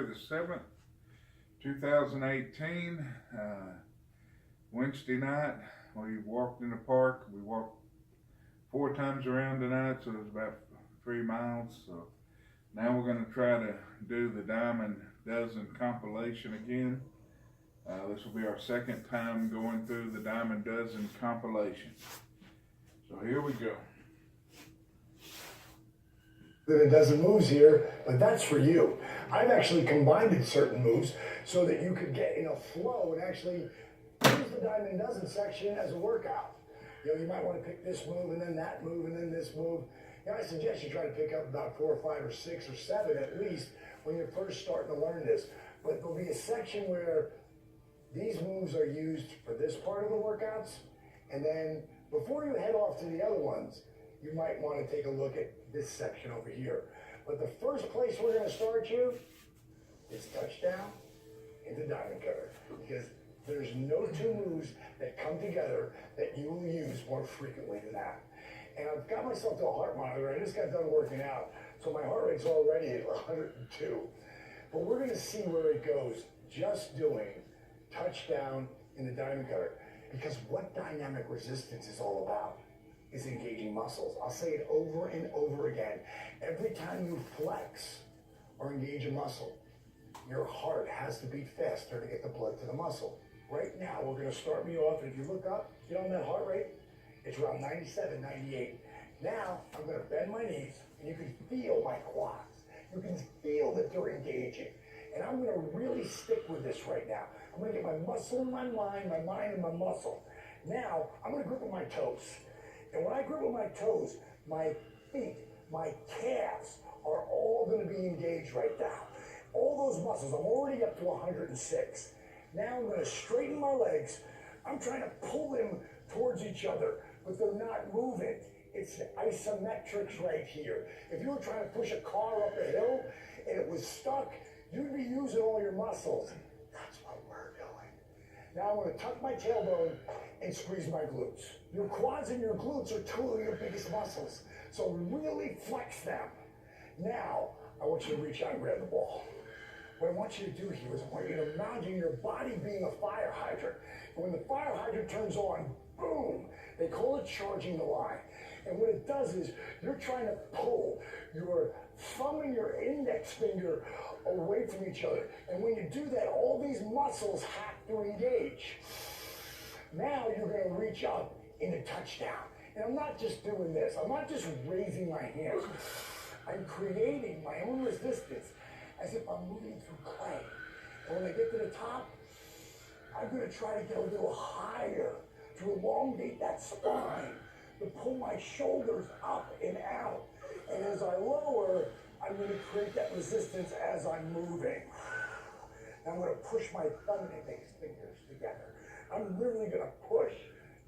the 7th, 2018, Wednesday night. We walked in the park. We walked 4 times around tonight, so it was about 3 miles. So now we're going to try to do the Diamond Dozen compilation again. This will be our 2nd time going through the Diamond Dozen compilation. So here we go. Than a dozen moves here, but that's for you. I've actually combined certain moves so that you could get in a flow and actually use the Diamond Dozen section as a workout. You know, you might want to pick this move and then that move and then this move. You know, I suggest you try to pick up about 4 or 5 or 6 or 7 at least when you're first starting to learn this. But there'll be a section where these moves are used for this part of the workouts, and then before you head off to the other ones, you might want to take a look at this section over here. But the first place we're going to start you is touchdown into diamond cutter, because there's no 2 moves that come together that you will use more frequently than that. And I've got myself to a heart monitor. I just got done working out, so my heart rate's already at 102. But we're going to see where it goes just doing touchdown in the diamond cutter, because what dynamic resistance is all about is engaging muscles. I'll say it over and over again. Every time you flex or engage a muscle, your heart has to beat faster to get the blood to the muscle. Right now, we're going to start me off, and if you look up, get on that heart rate, it's around 97, 98. Now, I'm going to bend my knees, and you can feel my quads. You can feel that they're engaging. And I'm going to really stick with this right now. I'm going to get my muscle in my mind in my muscle. Now, I'm going to grip with my toes. And when I grip with my toes, my feet, my calves are all going to be engaged right now. All those muscles, I'm already up to 106. Now I'm going to straighten my legs. I'm trying to pull them towards each other, but they're not moving. It's isometrics right here. If you were trying to push a car up a hill and it was stuck, you'd be using all your muscles. That's what we're doing. Now I'm going to tuck my tailbone and squeeze my glutes. Your quads and your glutes are 2 of your biggest muscles, so really flex them. Now, I want you to reach out and grab the ball. What I want you to do here is I want you to imagine your body being a fire hydrant. And when the fire hydrant turns on, boom, they call it charging the line. And what it does is you're trying to pull your thumb and your index finger away from each other. And when you do that, all these muscles have to engage. Now you're going to reach up into touchdown. And I'm not just doing this. I'm not just raising my hands. I'm creating my own resistance as if I'm moving through clay. And when I get to the top, I'm going to try to get a little higher to elongate that spine, to pull my shoulders up and out. And as I lower, I'm going to create that resistance as I'm moving. And I'm going to push my thumb and index fingers together. I'm literally going to push.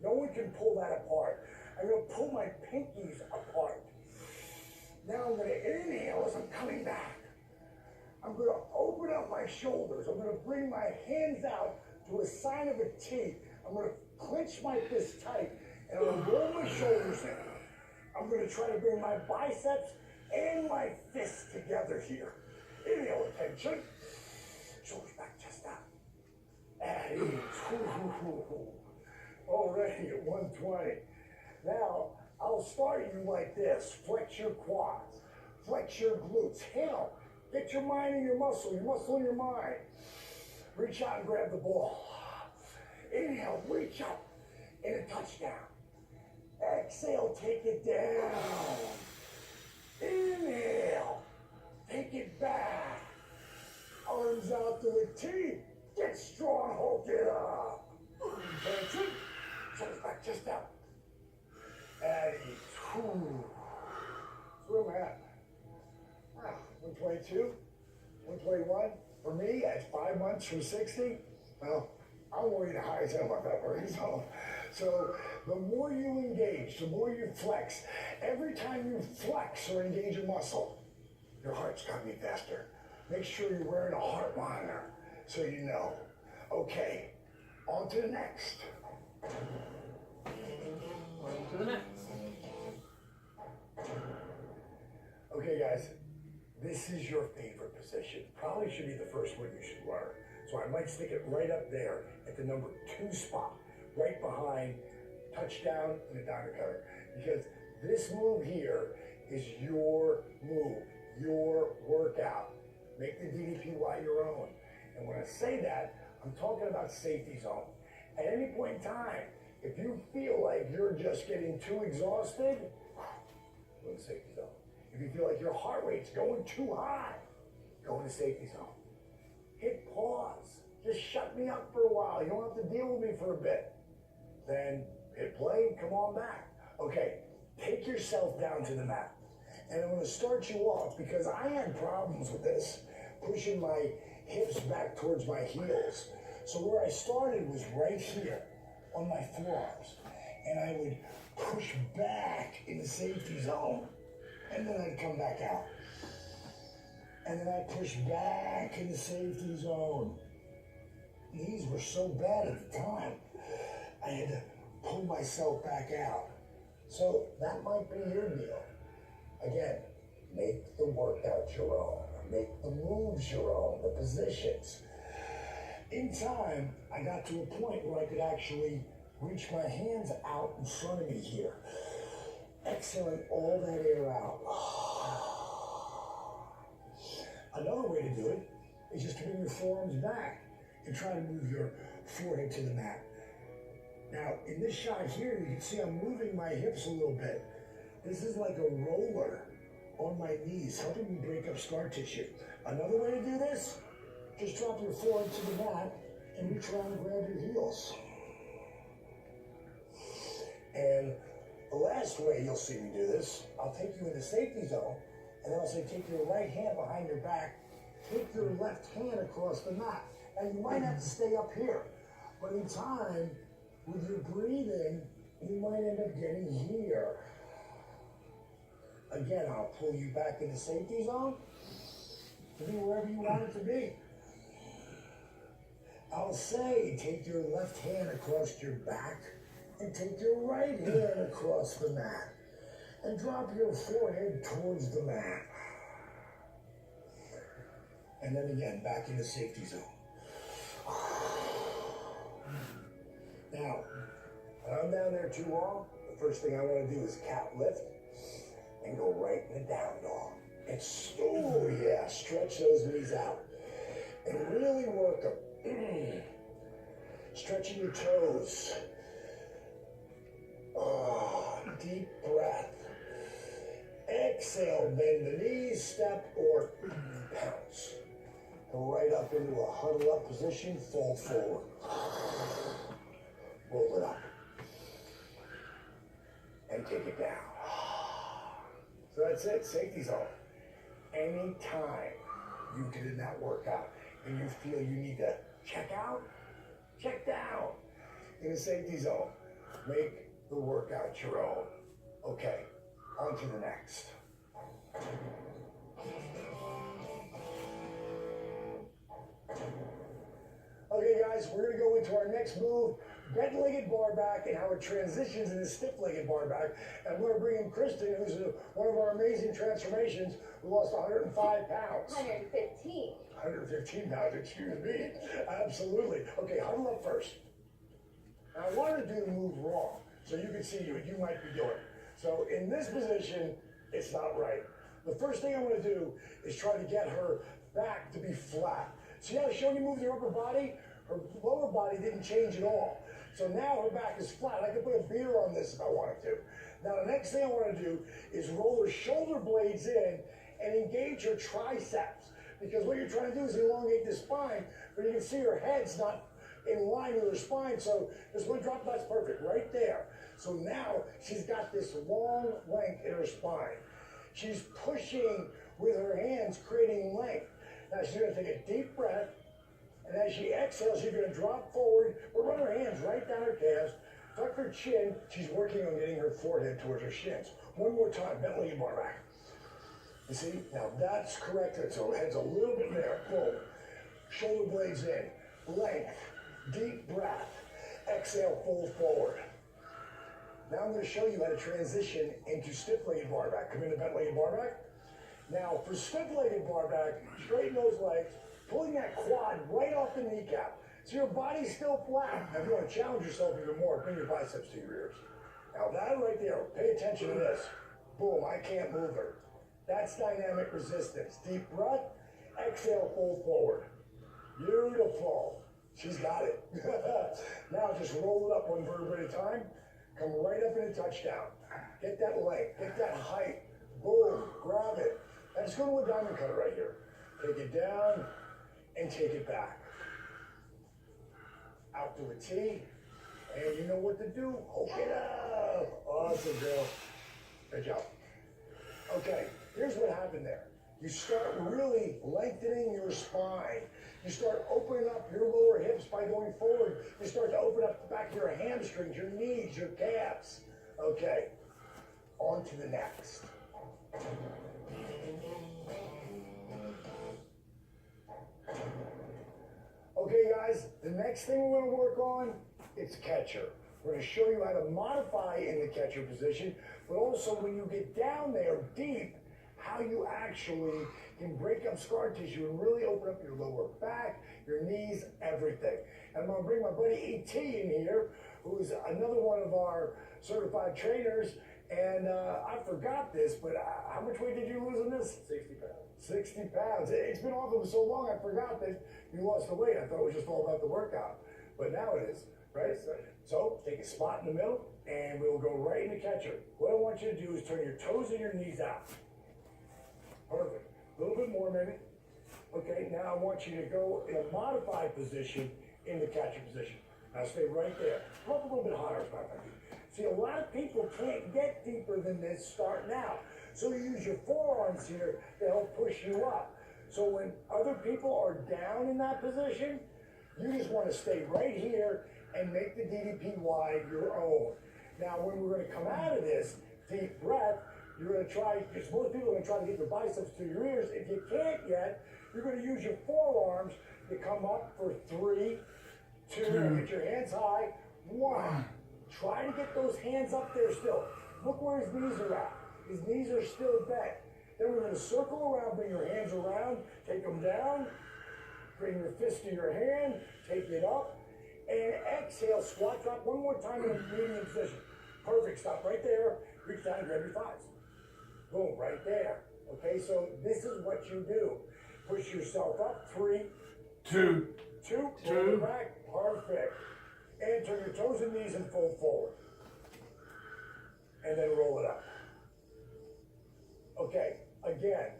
No one can pull that apart. I'm going to pull my pinkies apart. Now I'm going to inhale as I'm coming back. I'm going to open up my shoulders. I'm going to bring my hands out to a sign of a T. I'm going to clench my fist tight, and I'm going to roll my shoulders in. I'm going to try to bring my biceps and my fists together here. Inhale, attention. Shoulders back, chest out. And already at 120. Now, I'll start you like this. Flex your quads. Flex your glutes. Hell, get your mind in your muscle in your mind. Reach out and grab the ball. Inhale, reach up in a touchdown. Exhale, take it down. Inhale, take it back. Arms out to a T. Get strong, hold it up. Attention. Shoulders back, chest out. And that's where I'm at. 122, 121. For me, at 5 months from 60, well, I'm already the highest end of my memory zone. So the more you engage, the more you flex. Every time you flex or engage a muscle, your heart's got to beat faster. Make sure you're wearing a heart monitor so you know. Okay, on to the next. On to the next. Okay, guys, This is your favorite position. Probably should be the first one you should learn. So I might stick it right up there at the number 2 spot, right behind touchdown and the diamond cutter. Because this move here is your move, your workout. Make the DDPY your own. And when I say that, I'm talking about safety zone. At any point in time, if you feel like you're just getting too exhausted, go to safety zone. If you feel like your heart rate's going too high, go into safety zone. Hit pause. Just shut me up for a while. You don't have to deal with me for a bit. Then hit play and come on back. Okay, take yourself down to the mat. And I'm going to start you off because I had problems with this, pushing my hips back towards my heels. So where I started was right here on my forearms. And I would push back in the safety zone. And then I'd come back out. And then I'd push back in the safety zone. These were so bad at the time, I had to pull myself back out. So that might be your deal. Again, make the workout your own. Make the moves your own, the positions. In time, I got to a point where I could actually reach my hands out in front of me here, exhaling all that air out. Another way to do it is just to bring your forearms back and try to move your forehead to the mat. Now, in this shot here, you can see I'm moving my hips a little bit. This is like a roller on my knees, helping me break up scar tissue. Another way to do this, just drop your forehead to the mat and reach around and grab your heels. And the last way you'll see me do this, I'll take you into safety zone, and then I'll say take your right hand behind your back, take your left hand across the mat. And you might have to stay up here, but in time, with your breathing, you might end up getting here. Again, I'll pull you back in the safety zone to be wherever you want it to be. I'll say take your left hand across your back and take your right hand across the mat and drop your forehead towards the mat. And then again, back in the safety zone. Now, when I'm down there too long, the first thing I want to do is cat lift and go right in the down dog. And stretch those knees out and really work them. Stretching your toes. Deep breath. Exhale, bend the knees, step or pounce. Go right up into a huddle up position, fold forward. Roll it up. And kick it down. So that's it, safety zone. Anytime you get in that workout and you feel you need to check out, check down in the safety zone. Make the workout your own. Okay, on to the next. Okay guys, we're gonna go into our next move, bent-legged bar back, and how it transitions into stiff-legged bar back. And I'm gonna bring in Kristen, who's one of our amazing transformations, who lost 105 pounds. 115. 115 pounds, excuse me. Absolutely. Okay, huddle up first. Now I wanted to do the move wrong, so you can see what you might be doing. So in this position, it's not right. The first thing I'm gonna do is try to get her back to be flat. See how Shoni moved her upper body? Her lower body didn't change at all. So now her back is flat. I could put a beater on this if I wanted to. Now the next thing I want to do is roll her shoulder blades in and engage her triceps. Because what you're trying to do is elongate the spine, but you can see her head's not in line with her spine. So this one drop, that's perfect, right there. So now she's got this long length in her spine. She's pushing with her hands, creating length. Now she's going to take a deep breath, and as she exhales, she's going to drop forward, but run her hands right down her calves, tuck her chin. She's working on getting her forehead towards her shins. One more time, bent legged bar back. You see, now that's correct. So head's a little bit there, boom. Shoulder blades in, length, deep breath. Exhale, fold forward. Now I'm going to show you how to transition into stiff-legged bar back. Come into bent-legged bar back. Now, for stiff-legged bar back, straighten those legs, pulling that quad right off the kneecap. So your body's still flat. Now, if you want to challenge yourself even more, bring your biceps to your ears. Now, that right there, pay attention to this. Boom, I can't move her. That's dynamic resistance. Deep breath, exhale, fold forward. Beautiful. She's got it. Now, just roll it up one vertebrae at a time. Come right up in a touchdown. Get that length, get that height. Boom, grab it. Now just go to a diamond cutter right here. Take it down and take it back. Out to a T. And you know what to do. Hook it up. Awesome, girl. Good job. Okay, here's what happened there. You start really lengthening your spine. You start opening up your lower hips by going forward. You start to open up the back of your hamstrings, your knees, your calves. Okay, on to the next. Okay, guys, the next thing we're going to work on, it's catcher. We're going to show you how to modify in the catcher position, but also when you get down there deep, how you actually can break up scar tissue and really open up your lower back, your knees, everything. And I'm going to bring my buddy E.T. in here, who's another one of our certified trainers. And I forgot this, but how much weight did you lose in this? 60 pounds. 60 pounds. It's been off of so long, I forgot that you lost the weight. I thought it was just all about the workout. But now it is, right? So take a spot in the middle, and we'll go right in the catcher. What I want you to do is turn your toes and your knees out. Perfect. A little bit more, maybe. Okay, now I want you to go in a modified position in the catcher position. Now stay right there. Pump a little bit higher, it's not going to be. See, a lot of people can't get deeper than this starting out. So you use your forearms here to help push you up. So when other people are down in that position, you just want to stay right here and make the DDP wide your own. Now, when we're going to come out of this, deep breath, you're going to try, because most people are going to try to get your biceps to your ears. If you can't yet, you're going to use your forearms to come up for 3, 2, get your hands high, 1. Try to get those hands up there still. Look where his knees are at. His knees are still bent. Then we're going to circle around, bring your hands around, take them down, bring your fist to your hand, take it up, and exhale, squat drop one more time in a medium position. Perfect, stop right there, reach down and grab your thighs. Boom, right there. Okay, so this is what you do. Push yourself up, 3, 2, roll it back, perfect. And turn your toes and knees and fold forward. And then roll it up. Okay, again,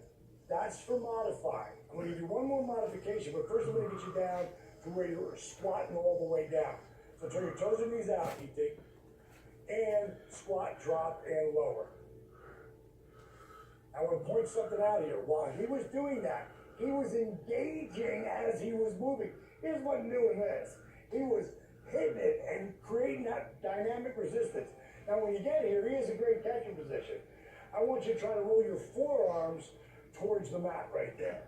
that's for modifying. I'm going to give you one more modification, but first I'm going to get you down to where you're squatting all the way down. So turn your toes and knees out, E.T. And squat, drop, and lower. I want to point something out here. While he was doing that, he was engaging as he was moving. He just wasn't doing this. He was hitting it and creating that dynamic resistance. Now, when you get here, he is a great catcher position. I want you to try to roll your forearms towards the mat right there.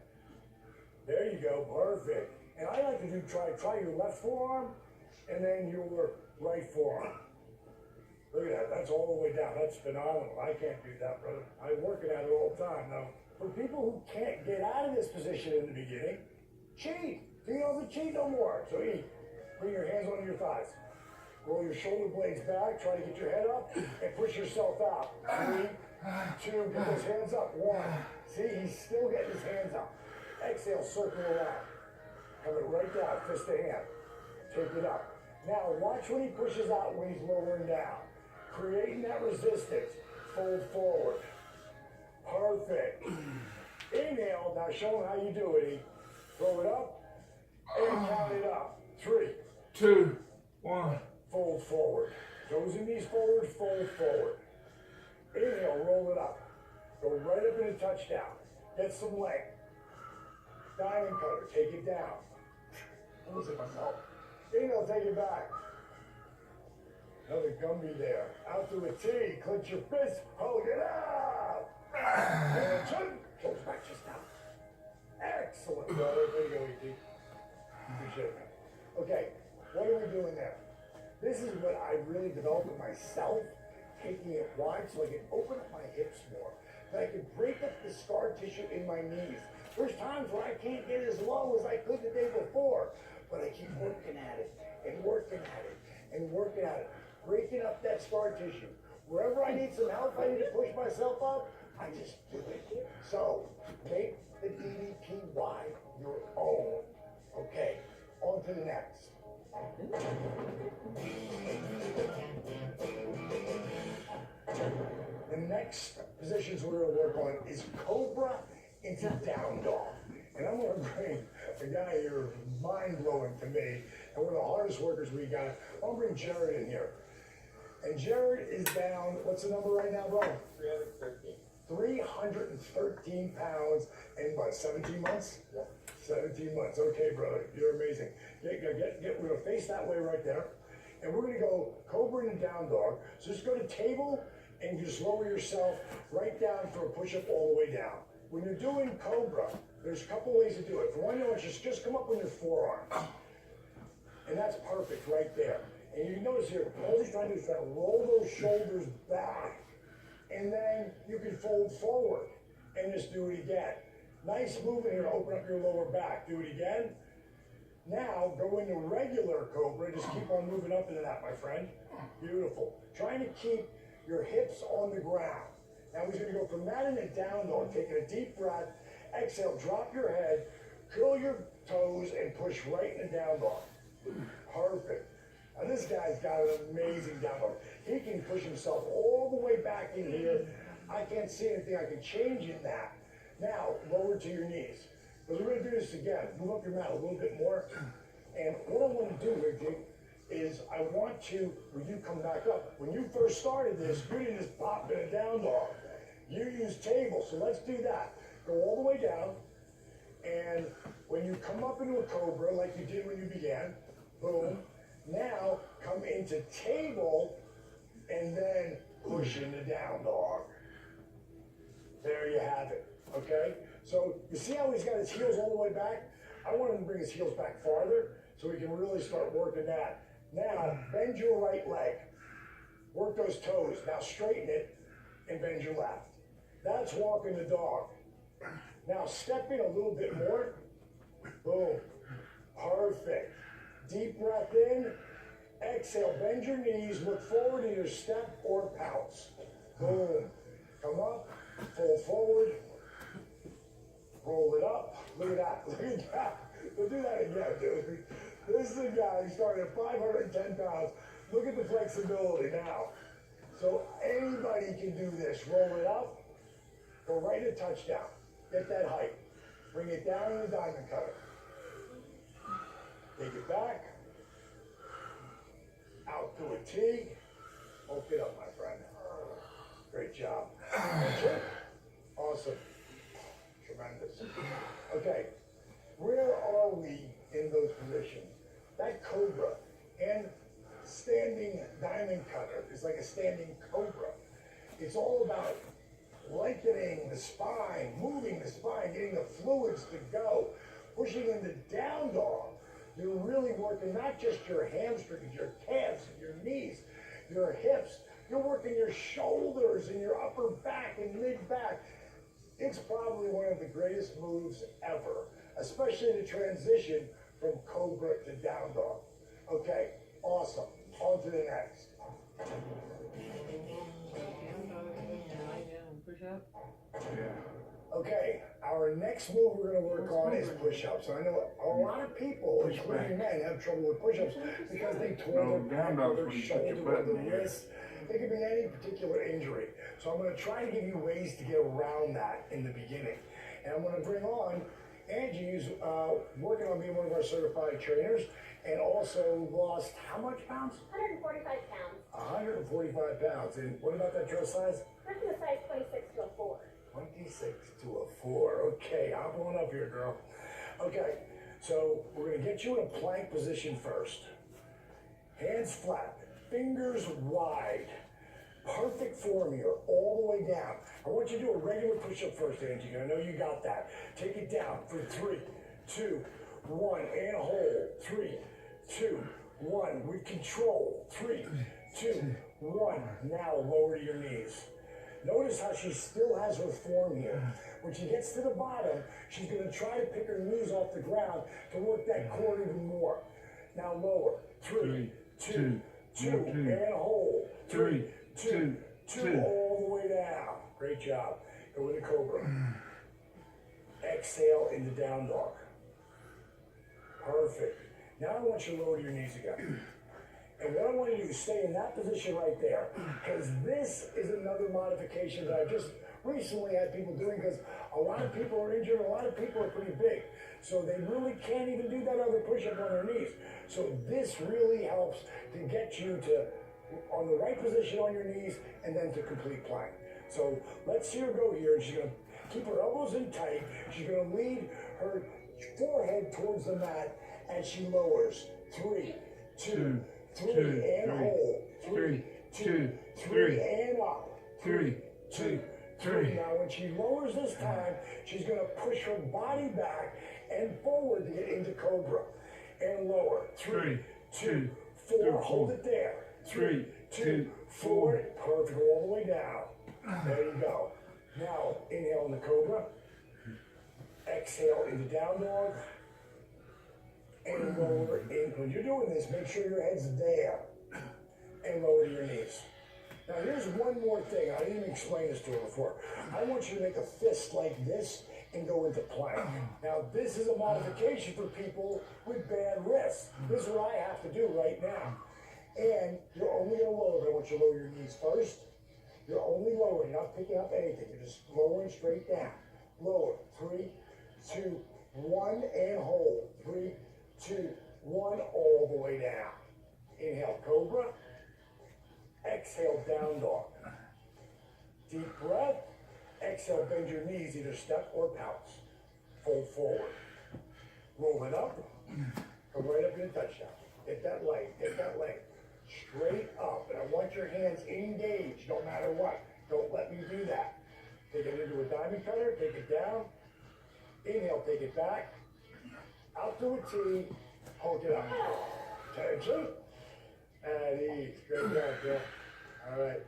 There you go, perfect. And I like to do try your left forearm and then your right forearm. Look at that, that's all the way down. That's phenomenal. I can't do that, brother. I work it at it all the time, though. For people who can't get out of this position in the beginning, cheat. You don't have to cheat no more. So bring your hands under your thighs. Roll your shoulder blades back. Try to get your head up and push yourself out. 3, 2, get those hands up. 1. See, he's still getting his hands up. Exhale, circle around. Coming right down, fist to hand. Take it up. Now, watch when he pushes out when he's lowering down. Creating that resistance. Fold forward. Perfect. Inhale. Now show him how you do it. Throw it up and count it up. 3, 2, 1. Fold forward. Toes and knees forward, fold forward. Inhale, roll it up. Go right up in a touchdown. Get some length. Diamond cutter, take it down. Lose it myself. Inhale, take it back. Another Gumby there. Out to a T. Clench your fist. Hold it up. And chin. Goes back just down. Excellent, brother. There you go, E.T. Appreciate it, man. Okay, what are we doing there? This is what I really developed for myself, taking it wide so I can open up my hips more. that I can break up the scar tissue in my knees. There's times where I can't get as low as I could the day before, but I keep working at it and working at it and working at it, breaking up that scar tissue. Wherever I need some help, I need to push myself up, I just do it. So, make the DDPY your own. Okay, on to the next. The next positions we're going to work on is Cobra into down dog. And I'm going to bring a guy here, mind-blowing to me, and one of the hardest workers we got. I'll bring Jared in here. And Jared is down, what's the number right now, bro? 313. 313 pounds in what, 17 months? Yeah. 17 months. Okay, brother, you're amazing. We're gonna face that way right there. And we're gonna go Cobra and down dog. So just go to table and you just lower yourself right down for a push-up all the way down. When you're doing Cobra, there's a couple ways to do it. For one, you want to just come up on your forearm. And that's perfect right there. And you can notice here, all he's trying to do is try to roll those shoulders back. And then you can fold forward and just do it again. Nice movement here, open up your lower back. Do it again. Now, go into regular Cobra. Just keep on moving up into that, my friend. Beautiful. Trying to keep your hips on the ground. Now, he's going to go from that into down dog, taking a deep breath. Exhale, drop your head, curl your toes, and push right into down dog. Perfect. Now, this guy's got an amazing down dog. He can push himself all the way back in here. I can't see anything I can change in that. Now, lower to your knees. Because we're going to do this again. Move up your mat a little bit more. And what I want to do with you is I want to, when you come back up, when you first started this, you didn't just pop in a down dog. You used table, so let's do that. Go all the way down. And when you come up into a Cobra, like you did when you began, boom. Now, come into table, and then push into down dog. There you have it, okay? So, you see how he's got his heels all the way back? I want him to bring his heels back farther, so we can really start working that. Now, bend your right leg. Work those toes. Now, straighten it, and bend your left. That's walking the dog. Now, step in a little bit more. Boom. Perfect. Deep breath in. Exhale, bend your knees, look forward, either step or pounce. Boom. Come up, fold forward, roll it up. Look at that, look at that. We'll do that again, dude. This is a guy who started at 510 pounds. Look at the flexibility now. So anybody can do this. Roll it up, go right to touchdown. Get that height. Bring it down in the diamond cutter. Take it back. Out to a T. Hold it up, my friend. Great job. Awesome. Tremendous. Okay. Where are we in those positions? That Cobra and standing diamond cutter is like a standing Cobra. It's all about lengthening the spine, moving the spine, getting the fluids to go, pushing into down dog. You're really working not just your hamstrings, your calves, and your knees, your hips. You're working your shoulders and your upper back and mid back. It's probably one of the greatest moves ever, especially the transition from Cobra to down dog. Okay, awesome. On to the next. Push up. Yeah. Okay, our next move we're going to work on is push-ups. I know a lot of people, including men, have trouble with push-ups because they tore their back or their shoulder or their wrist. It could be any particular injury. So I'm going to try to give you ways to get around that in the beginning. And I'm going to bring on Angie, who's working on being one of our certified trainers, and also lost how much pounds? 145 pounds. 145 pounds. And what about that dress size? That's in a size 26 to a 4. 26 to a 4. Okay, hop on up here, girl. Okay, so we're going to get you in a plank position first. Hands flat, fingers wide. Perfect form here, all the way down. I want you to do a regular push-up first, Angie. I know you got that. Take it down for 3, 2, 1, and hold. 3, 2, 1. With control. 3, 2, 1. Now lower to your knees. Notice how she still has her form here. When she gets to the bottom, she's going to try to pick her knees off the ground to work that core even more. Now lower. 3, 2, 2, and hold. 3, 2, 2, all the way down. Great job. Go with the Cobra. Exhale into down dog. Perfect. Now I want you to lower your knees again. And what I want you to do is stay in that position right there. Because this is another modification that I just recently had people doing, because a lot of people are injured, a lot of people are pretty big. So they really can't even do that other push-up on their knees. So this really helps to get you to on the right position on your knees and then to complete plank. So let's see her go here. She's going to keep her elbows in tight. She's going to lead her forehead towards the mat as she lowers. 3, 2, 3, and hold. 3, 2, 3, and up. 3, 2, 3. Now when she lowers this time, she's going to push her body back and forward to get into Cobra. And lower. 3, 2, 4. Hold it there. 3, 2, 4. Perfect. Go all the way down. There you go. Now inhale in the Cobra. Exhale into down dog. And lower in. When you're doing this, make sure your head's there. And lower your knees. Now here's one more thing. I didn't even explain this to her before. I want you to make a fist like this and go into plank. Now this is a modification for people with bad wrists. This is what I have to do right now. And you're only going to lower. I want you to lower your knees first. You're only lowering, you're not picking up anything. You're just lowering straight down. Lower. 3, 2, 1, and hold. 3, 2, 1, all the way down. Inhale, Cobra. Exhale, down dog. Deep breath. Exhale, bend your knees, either step or pounce. Fold forward. Roll it up. Go right up in a touchdown. Hit that leg. Hit that leg. Straight up. And I want your hands engaged no matter what. Don't let me do that. Take it into a diamond cutter. Take it down. Inhale, take it back. Out to a T. Hold it up. Tension. At ease. Great job, Bill. All right.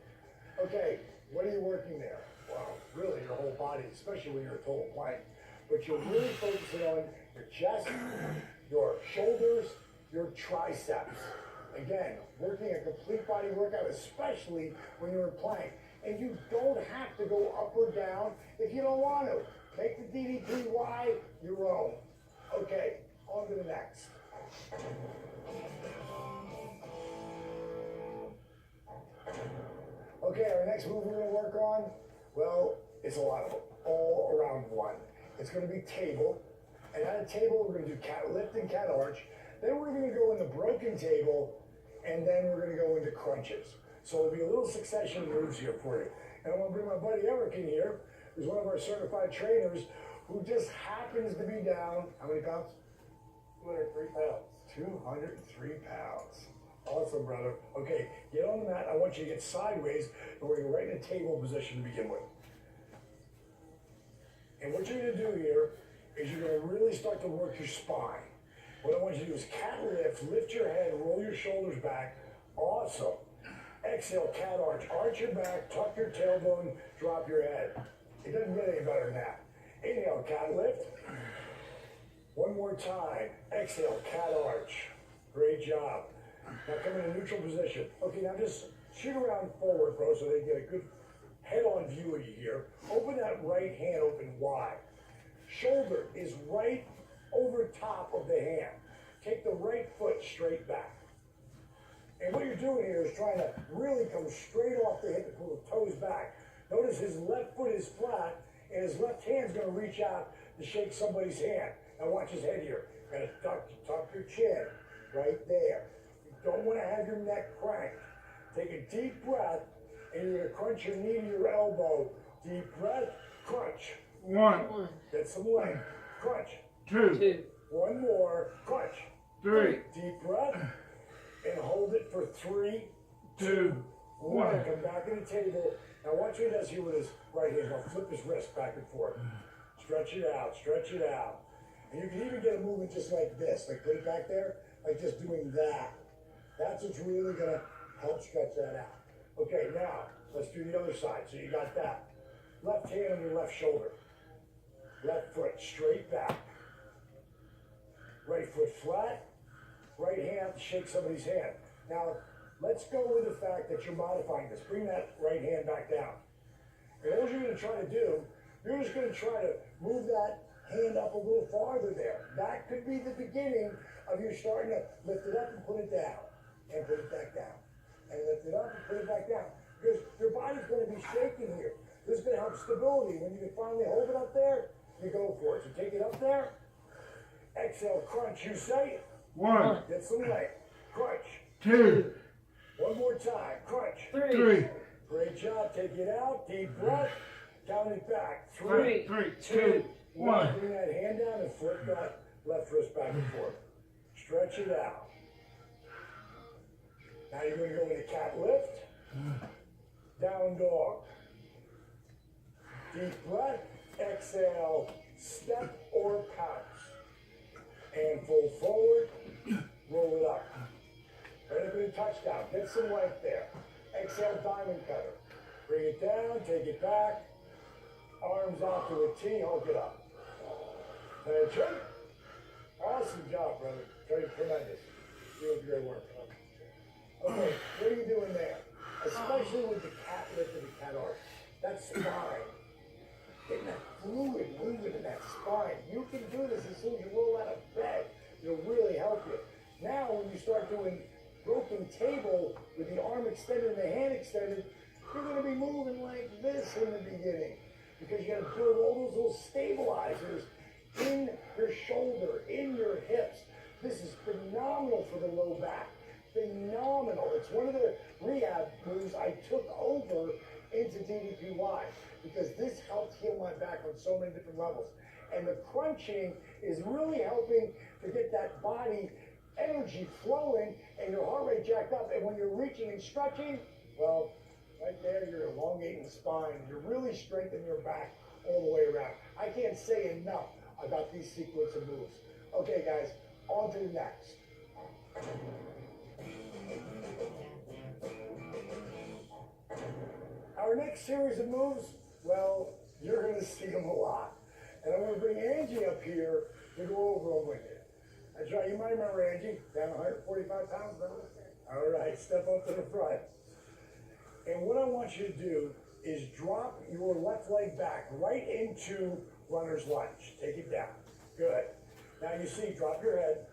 Okay. What are you working there? Well, really your whole body, especially when you're a total plank. But you're really focusing on your chest, your shoulders, your triceps. Again, working a complete body workout, especially when you're in plank. And you don't have to go up or down if you don't want to. Make the DDPY your own. Okay, on to the next. Okay, our next move we're going to work on, well, it's a lot of them, all around one. It's going to be table, and at a table we're going to do cat lift and cat arch. Then we're going to go in the broken table, and then we're going to go into crunches. So it'll be a little succession of moves here for you. And I'm going to bring my buddy Eric in here, who's one of our certified trainers, who just happens to be down, how many pounds? 203 pounds. 203 pounds. Awesome, brother. Okay, get on the mat. I want you to get sideways, and we're going to go right in a table position to begin with. And what you're going to do here is you're going to really start to work your spine. What I want you to do is cat lift your head, roll your shoulders back. Awesome. Exhale, cat arch. Arch your back, tuck your tailbone, drop your head. It doesn't get any better than that. Inhale, cat lift. One more time. Exhale, cat arch. Great job. Now come in a neutral position. Okay, now just shoot around forward, bro, so they get a good head-on view of you here. Open that right hand open wide. Shoulder is right over top of the hand. Take the right foot straight back. And what you're doing here is trying to really come straight off the hip and pull the toes back. Notice his left foot is flat, and his left hand's going to reach out to shake somebody's hand. Now watch his head here. Got to tuck your chin right there. You don't want to have your neck cranked. Take a deep breath, and you're going to crunch your knee to your elbow. Deep breath, crunch. 1, Get some length. Crunch. 2, One more. Crunch. 3, Deep breath, and hold it for 3, 2, 1. Come back to the table. Now watch what he does here with his right hand. He's going to flip his wrist back and forth. Stretch it out. Stretch it out. And you can even get a movement just like this. Like put it back there. Like just doing that. That's what's really going to help stretch that out. Okay, now, let's do the other side. So you got that. Left hand on your left shoulder. Left foot straight back. Right foot flat. Right hand, shake somebody's hand. Now, let's go with the fact that you're modifying this. Bring that right hand back down. And all you're going to try to do, you're just going to try to move that hand up a little farther there. That could be the beginning of you starting to lift it up and put it down. And put it back down. And lift it up and put it back down. Because your body's going to be shaking here. This is going to help stability. When you can finally hold it up there, you go for it. So take it up there. Exhale, crunch. You say, 1, get some length. Crunch. 2, One more time. Crunch. 3, Great job. Take it out. Deep breath. Count it back. 3, 2, 1. Bring that hand down and flip that left wrist back and forth. Stretch it out. Now you're going to go into cat lift. Down dog. Deep breath. Exhale. Step or pounce. And fold forward. Roll it up. Right up in a touchdown. Get some length there. Exhale, diamond cutter. Bring it down. Take it back. Arms out to a T. Hold it up. Attention. Awesome job, brother. Tremendous. Doing great work. Okay, what are you doing there? Especially with the cat lift and the cat arch. That spine. Getting that fluid moving in that spine. You can do this as soon as you roll out of bed. It'll really help you. Now, when you start doing broken table with the arm extended and the hand extended, you're going to be moving like this in the beginning. Because you got to build all those little stabilizers in your shoulder, in your hips. This is phenomenal for the low back. Phenomenal. It's one of the rehab moves I took over into DDPY because this helps heal my back on so many different levels. And the crunching is really helping to get that body energy flowing and your heart rate jacked up. And when you're reaching and stretching, well, right there, you're elongating the spine. You're really strengthening your back all the way around. I can't say enough about these sequence of moves. Okay, guys, on to the next. Our next series of moves, well, you're going to see them a lot. And I'm going to bring Angie up here to go over them with you. That's right, you might remember Angie, down 145 pounds, remember? All right, step up to the front. And what I want you to do is drop your left leg back right into runner's lunge. Take it down. Good. Now you see, drop your head.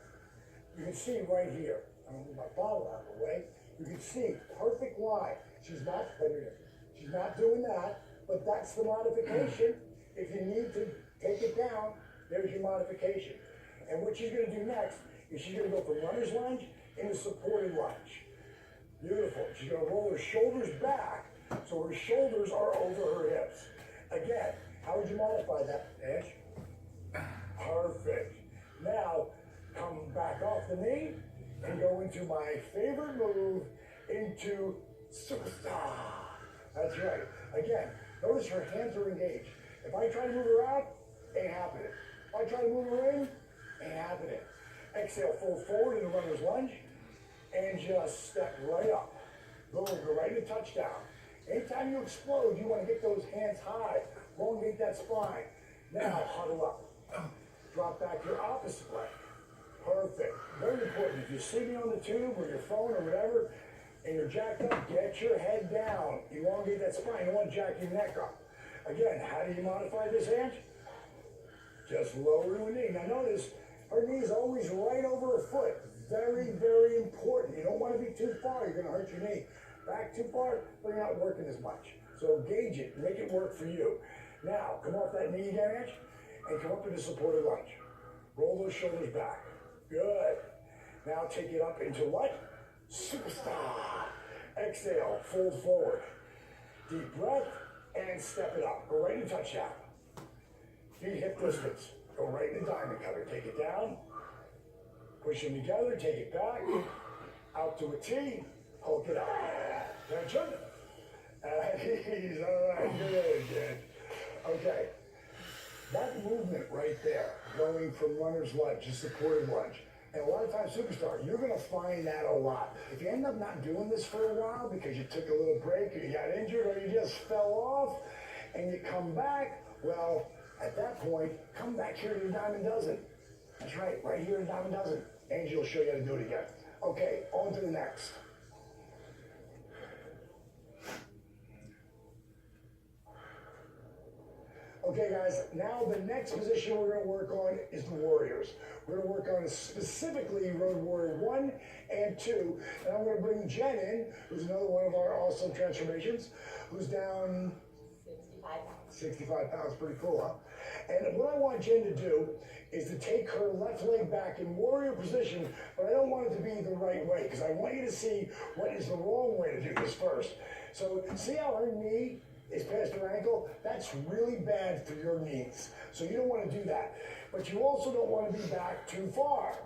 You can see right here. I'm going to move my bottle out of the way. You can see, perfect line. She's not doing that, but that's the modification. If you need to take it down, there's your modification. And what she's going to do next is she's going to go from runner's lunge into supported lunge. Beautiful. She's going to roll her shoulders back so her shoulders are over her hips. Again, how would you modify that, Ash? Perfect. Now, come back off the knee and go into my favorite move, into superstar. That's right. Again, notice her hands are engaged. If I try to move her out, ain't happening. If I try to move her in, ain't happening. Exhale, fold forward into runner's lunge, and just step right up. Boom, go right into touchdown. Anytime you explode, you want to get those hands high. Elongate that spine. Now, huddle up. Drop back your opposite leg. Perfect. Very important. If you see me on the tube or your phone or whatever, and you're jacked up, get your head down. Elongate that spine. You don't want to jack your neck up. Again, how do you modify this hand? Just lower your knee. Now notice, her knee is always right over her foot. Very, very important. You don't want to be too far. You're going to hurt your knee. Back too far, but you're not working as much. So gauge it. Make it work for you. Now, come off that knee again, Ange, and come up into supported lunge. Roll those shoulders back. Good. Now take it up into what? Superstar. Exhale, fold forward. Deep breath, and step it up. Go right into touchdown. Feet hip distance. Go right into diamond cutter. Take it down. Push them together. Take it back. Out to a T. Hold it up. Attention. He's all right. Good. Okay. That movement right there, going from runner's lunge to supported lunge, And a lot of times, superstar, you're gonna find that a lot. If you end up not doing this for a while because you took a little break or you got injured or you just fell off and you come back, well, at that point, come back here to the Diamond Dozen. That's right here in Diamond Dozen. Angie will show you how to do it again. Okay, on to the next. Okay, guys, now the next position we're going to work on is the Warriors. We're going to work on specifically Road Warrior 1 and 2. And I'm going to bring Jen in, who's another one of our awesome transformations, who's down 65 pounds, pretty cool, huh? And what I want Jen to do is to take her left leg back in warrior position, but I don't want it to be the right way, because I want you to see what is the wrong way to do this first. So see how her knee is past her ankle? That's really bad for your knees. So you don't want to do that. But you also don't want to be back too far,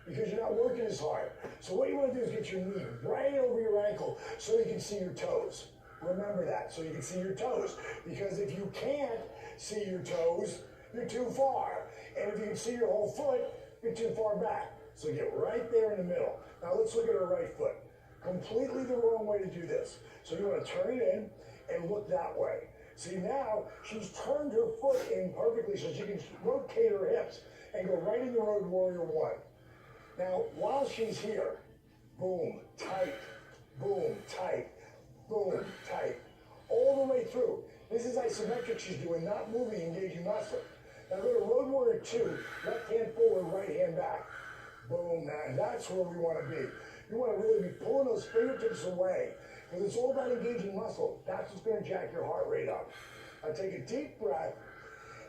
because you're not working as hard. So what you want to do is get your knee right over your ankle so you can see your toes. Remember that, so you can see your toes. Because if you can't see your toes, you're too far. And if you can see your whole foot, you're too far back. So get right there in the middle. Now let's look at her right foot. Completely the wrong way to do this. So you want to turn it in and look that way. See, now she's turned her foot in perfectly so she can rotate her hips and go right into Road Warrior 1. Now, while she's here, boom, tight, boom, tight, boom, tight, all the way through. This is isometric she's doing, not moving, engaging muscle. Now go to Road Warrior 2, left hand forward, right hand back. Boom, now that's where we want to be. You want to really be pulling those fingertips away, because it's all about engaging muscle. That's what's going to jack your heart rate up. Now take a deep breath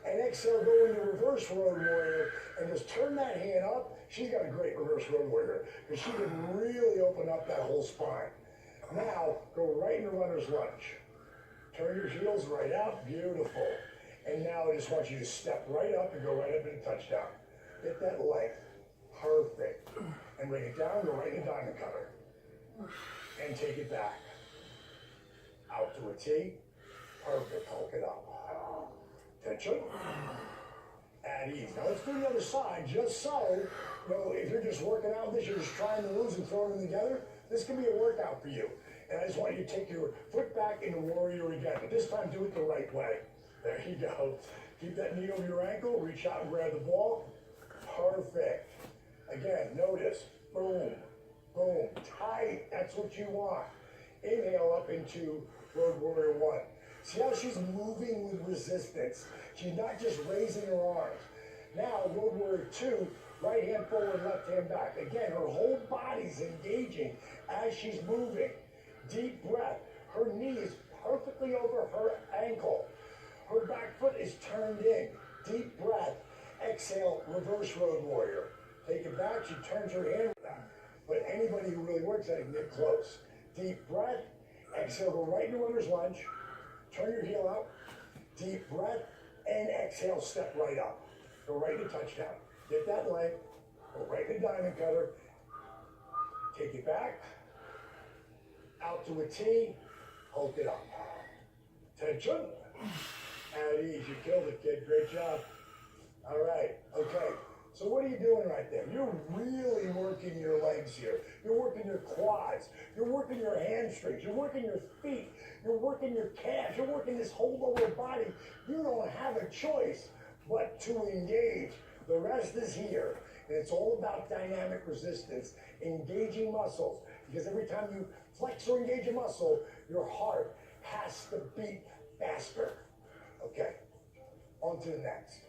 and exhale, go into reverse Road Warrior, and just turn that hand up. She's got a great reverse Road Warrior, because she can really open up that whole spine. Now, go right into runner's lunge. Turn your heels right out, beautiful. And now I just want you to step right up and go right up into touchdown. Get that length, perfect. And bring it down, go right into diamond cutter. And take it back. Out to a T, perfect, hulk it up. Tension. At ease. Now let's do the other side, just so, if you're just working out with this, you're just trying the moves and throwing them together, this can be a workout for you. And I just want you to take your foot back into warrior again, but this time do it the right way. There you go. Keep that knee over your ankle, reach out and grab the ball. Perfect. Again, notice, boom, boom, tight, that's what you want. Inhale up into Road Warrior 1. See how she's moving with resistance. She's not just raising her arms. Now, Road Warrior 2, right hand forward, left hand back. Again, her whole body's engaging as she's moving. Deep breath. Her knee is perfectly over her ankle. Her back foot is turned in. Deep breath. Exhale, reverse Road Warrior. Take it back, she turns her hand back. But anybody who really works at it can get close. Deep breath. Exhale, go right into runner's lunge. Turn your heel out. Deep breath. And exhale, step right up. Go right into touchdown. Get that leg. Go right into diamond cutter. Take it back. Out to a T. Hold it up. Tension. At ease. You killed it, kid. Great job. All right. Okay. So what are you doing right there? You're really working your legs here. You're working your quads. You're working your hamstrings. You're working your feet. You're working your calves. You're working this whole lower body. You don't have a choice but to engage. The rest is here. And it's all about dynamic resistance, engaging muscles. Because every time you flex or engage a muscle, your heart has to beat faster. Okay, on to the next.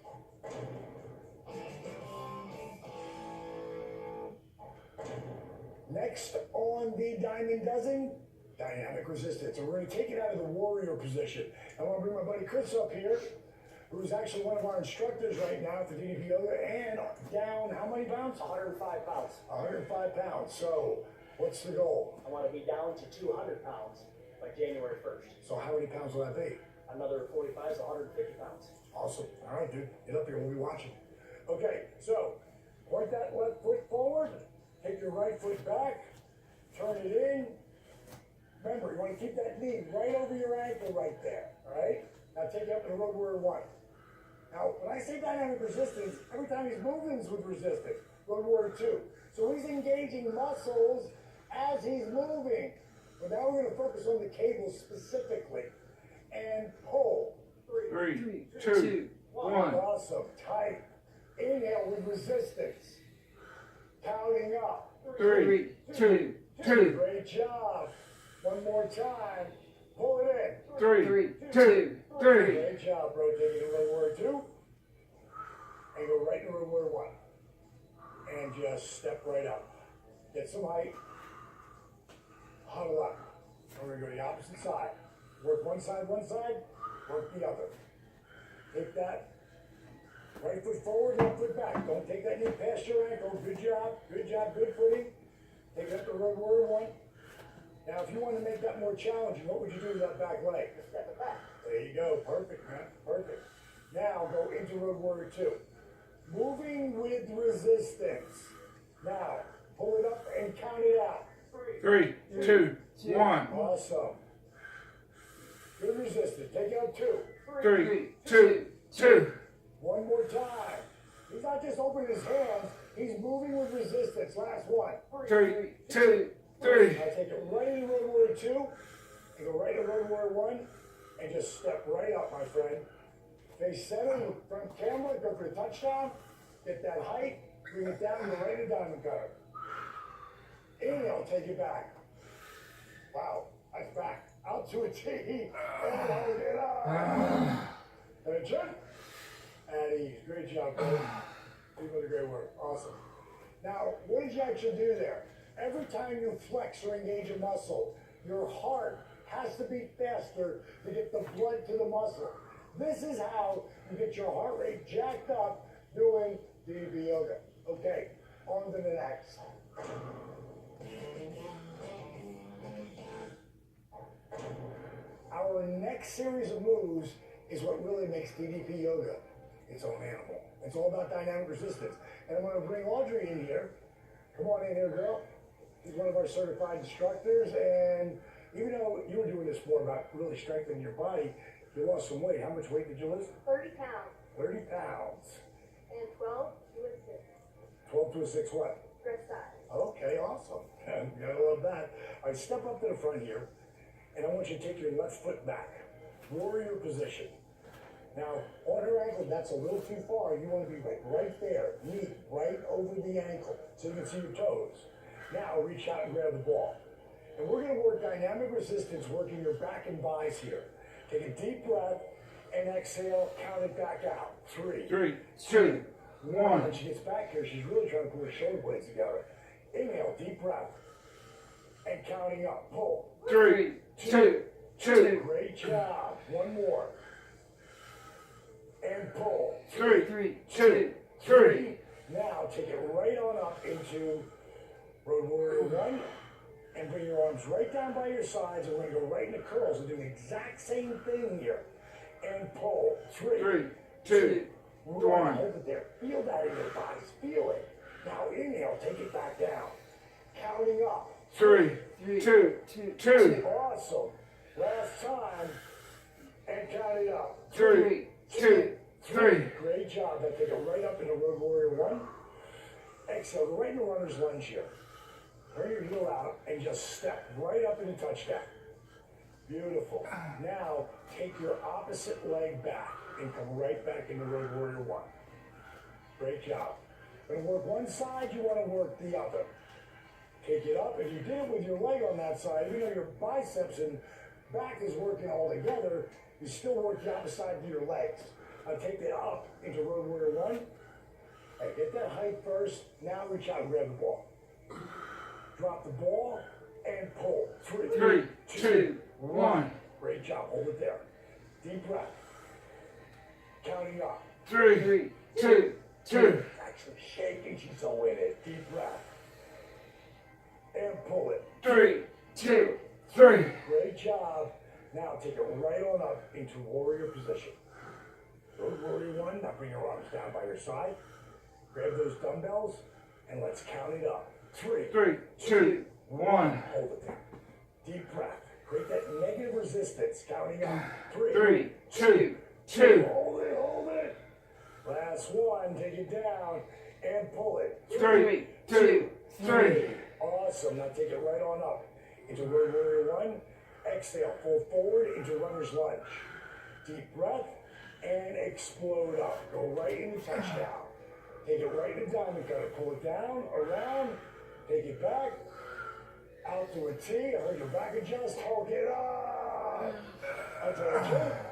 Next on the Diamond Dozen, dynamic resistance. And we're going to take it out of the warrior position. I want to bring my buddy Chris up here, who's actually one of our instructors right now for DDP Yoga, and down how many pounds? 105 pounds. 105 pounds. So what's the goal? I want to be down to 200 pounds by January 1st. So how many pounds will that be? Another 45 to 150 pounds. Awesome. All right, dude. Get up here. We'll be watching. Okay, so point that left foot forward. Take your right foot back. Turn it in. Remember, you want to keep that knee right over your ankle right there. All right? Now take it up to Road Warrior 1. Now, when I say dynamic resistance, every time he's moving is with resistance. Road Warrior 2. So he's engaging muscles as he's moving. But now we're going to focus on the cables specifically. And pull. 3, 2, 1. Awesome. Tight. Inhale with resistance. Counting up. 3, 2, 2. Great job. One more time. Pull it in. 3, 2, 3. Great job, bro. Take it to Road Warrior 2. And go right into Road Warrior 1. And just step right up. Get some height. Huddle up. And we're going to go to the opposite side. Work one side, work the other. Take that. Right foot forward, left foot back. Don't take that knee past your ankle. Good job, good footing. Take it up to Road Warrior 1. Now, if you want to make that more challenging, what would you do with that back leg? Step it back. There you go. Perfect, man. Perfect. Now, go into Road Warrior 2. Moving with resistance. Now, pull it up and count it out. 3, 2, 1. Awesome. Good resistance. Take out 2. 3, 2, 2. One more time. He's not just opening his hands, he's moving with resistance. Last one. 3, 2, 3. Now take it right into Road Warrior 2 and go right to Road Warrior 1 and just step right up, my friend. Face center, look front camera, go for the touchdown. Get that height, bring it down, go right to diamond cutter. Inhale, take it back. Wow, that's back. Out to a T. And hold it up. Attention. At ease. Great job, bro. Keep up the great work. Awesome. Now, what did you actually do there? Every time you flex or engage a muscle, your heart has to beat faster to get the blood to the muscle. This is how you get your heart rate jacked up doing DB yoga. Okay, on to the next. Our next series of moves is what really makes DDP yoga its own animal. It's all about dynamic resistance. And I'm going to bring Audrey in here. Come on in here, girl. She's one of our certified instructors. And even though you were doing this more about really strengthening your body, you lost some weight. How much weight did you lose? 30 pounds 30 pounds. and 12 to a 6. 12 to a 6 what? Dress size. Okay, awesome. You gotta love that. All right, step up to the front here. And I want you to take your left foot back. Warrior position. Now, on her ankle, that's a little too far. You want to be like right there, knee right over the ankle, so you can see your toes. Now, reach out and grab the ball. And we're going to work dynamic resistance, working your back and buys here. Take a deep breath and exhale, count it back out. 3, 2, 1. When she gets back here, she's really trying to pull her shoulder blades together. Inhale, deep breath. And counting up, pull. 3, 2, 2. Great job. One more. And pull. 3, 2, 3. Now take it right on up into Road Warrior 1 and bring your arms right down by your sides, and we're going to go right into curls and do the exact same thing here. And pull. 3, 2, 1. 1. Hold it there. Feel that in your bodies. Feel it. Now inhale. Take it back down. Counting up. 3, 2, 2. Awesome. Last time. And count it up. 3, 2, 3. Great job. Now take it right up into Road Warrior 1. Exhale, go right into runner's lunge here. Turn your heel out and just step right up into touchdown. Beautiful. Now take your opposite leg back and come right back into Road Warrior 1. Great job. Going to work one side, you want to work the other. Take it up, and you did it with your leg on that side. Even though your biceps and back is working all together, you still work the opposite side of your legs. Now take it up into Road Warrior 1. Hey, get that height first. Now reach out and grab the ball. Drop the ball and pull. 3, 2, 1. Great job. Hold it there. Deep breath. Counting up. 3, 2, 2. Actually shaking. She's so in it. Deep breath. And pull it. 3, 2, 3. Great job. Now take it right on up into warrior position. Road Warrior 1. Now bring your arms down by your side. Grab those dumbbells and let's count it up. 3, 2, 1. Hold it there. Deep breath. Create that negative resistance. Counting up. 3, 2, 2. Hold it, hold it. Last one. Take it down. and pull it. 3, 2, 3. Awesome. Now take it right on up into warrior one. Exhale, fold forward into runner's lunge. Deep breath and explode up. Go right into touchdown. Take it right into diamond cutter. Pull it down, around, take it back, out to a T. I heard your back adjust. Hold it up. That's what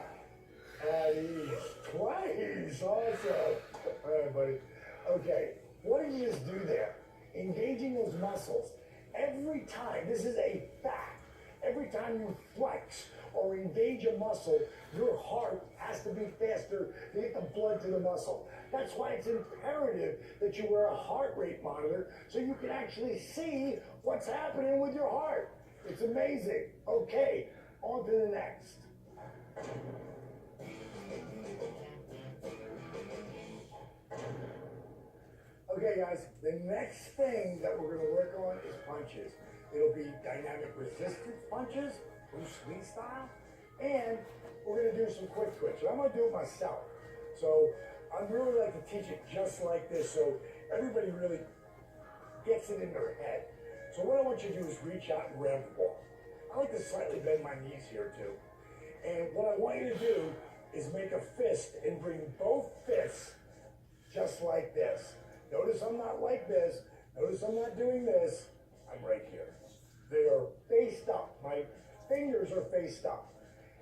at ease. Twice. Awesome. All right, buddy. Okay. What did you just do there? Engaging those muscles. Every time, this is a fact. Every time you flex or engage a muscle, your heart has to beat faster to get the blood to the muscle. That's why it's imperative that you wear a heart rate monitor so you can actually see what's happening with your heart. It's amazing. Okay, on to the next. Okay, guys, the next thing that we're going to work on is punches. It'll be dynamic resistance punches, Bruce Lee style, and we're going to do some quick twitch. I'm going to do it myself. So I'd really like to teach it just like this so everybody really gets it in their head. So what I want you to do is reach out and grab the ball. I like to slightly bend my knees here too. And what I want you to do is make a fist and bring both fists just like this. Notice I'm not like this. Notice I'm not doing this. I'm right here. They are faced up. My fingers are faced up.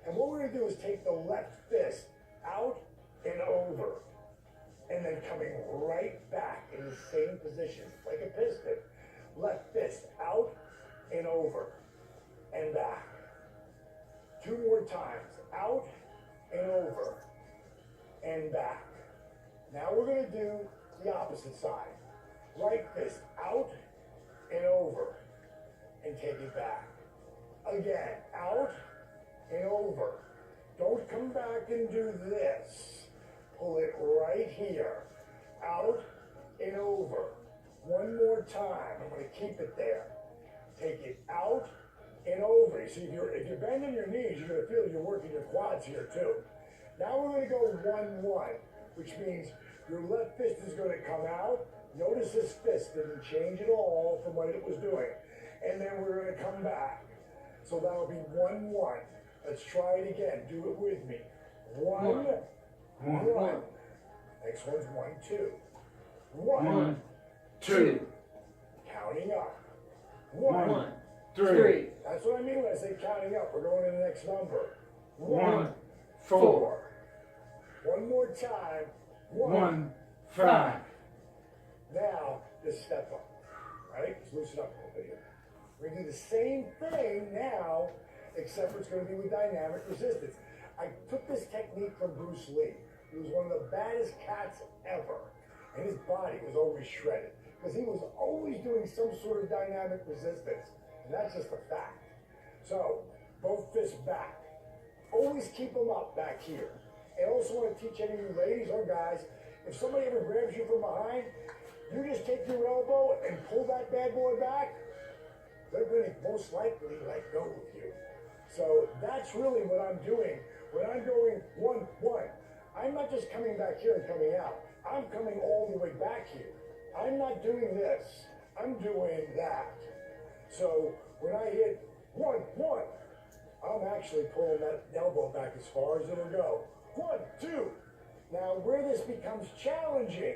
And what we're going to do is take the left fist out and over. And then coming right back in the same position, like a piston. Left fist out and over and back. 2 more times. Out and over and back. Now we're going to do the opposite side. Right fist out and over and take it back. Again, out and over. Don't come back and do this. Pull it right here. Out and over. 1 more time. I'm going to keep it there. Take it out and over. You see, if you're bending your knees, you're going to feel you're working your quads here too. Now we're going to go 1-1, which means your left fist is going to come out. Notice this fist didn't change at all from what it was doing. And then we're going to come back. So that'll be 1-1. Let's try it again. Do it with me. 1, 1. Next one's 1, 2. 1, 2. Counting up. 1, 3. That's what I mean when I say counting up. We're going to the next number. 1, 4. 1 more time. 1, 5. Now, just step up. Right? Just loosen up a little bit here. We're going to do the same thing now, except for it's going to be with dynamic resistance. I took this technique from Bruce Lee. He was one of the baddest cats ever. And his body was always shredded. Because he was always doing some sort of dynamic resistance. And that's just a fact. So, both fists back. Always keep them up back here. And I also want to teach any of you ladies or guys, if somebody ever grabs you from behind, you just take your elbow and pull that bad boy back. They're going to most likely let go of you. So that's really what I'm doing. When I'm going 1, 1, I'm not just coming back here and coming out. I'm coming all the way back here. I'm not doing this. I'm doing that. So when I hit 1, 1, I'm actually pulling that elbow back as far as it'll go. 1, 2. Now where this becomes challenging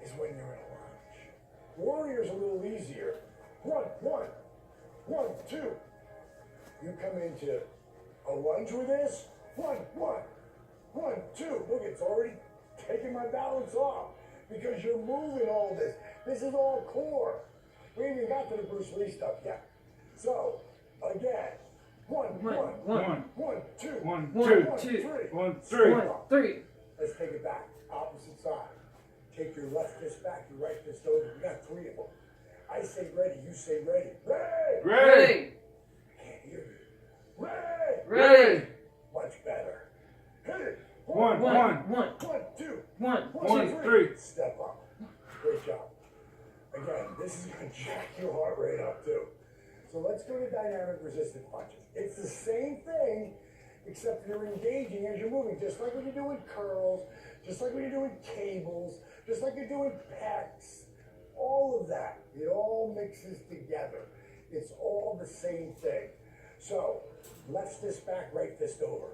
is when you're in a lunge. Warrior's a little easier. 1, 1, 1, 2. You come into a lunge with this. 1, 1, 1, 2. Look, it's already taking my balance off because you're moving all this. This is all core. We haven't even got to the Bruce Lee stuff yet. So, again, 1, 1, 1, 1, 2, 1, 2, 3. Let's take it back. Opposite side. Take your left fist back, your right fist over. We got 3 of them. I say ready, you say ready. Ready! Ready! I can't hear you. Ready! Ready! Much better. Hit it. 1, 1, 1, 2, 1, 3. Step up. Great job. Again, this is going to jack your heart rate up too. So let's go to dynamic resistance punches. It's the same thing, except you're engaging as you're moving, just like when you're doing curls, just like when you're doing cables, just like you do with pecs. All of that, it all mixes together. It's all the same thing. So, left fist back, right fist over.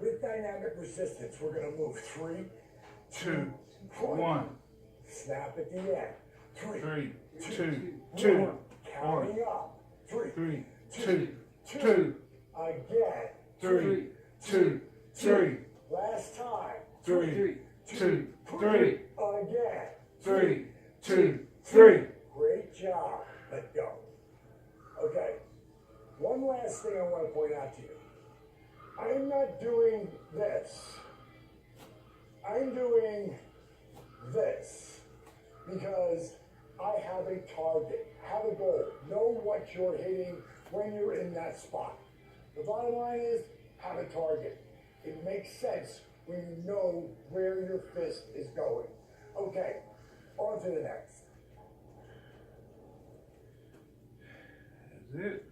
With dynamic resistance, we're gonna move 3, 2, 1. Snap at the end. 3, 2, 1. Counting up. 3, 2, 2. Again. 3, 2, 3. Last time. 3, 2, 3. Again. 3, 2, 3. Great job. Let go. Okay. One last thing I want to point out to you. I'm not doing this. I'm doing this because I have a target, have a goal, know what you're hitting when you're in that spot. The bottom line is, have a target. It makes sense when you know where your fist is going. Okay, on to the next. That's it.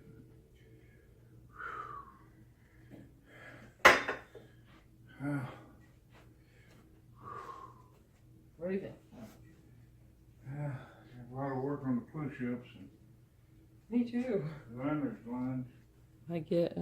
What do you think? A lot of work on the push-ups and Me too. runners lunge. I get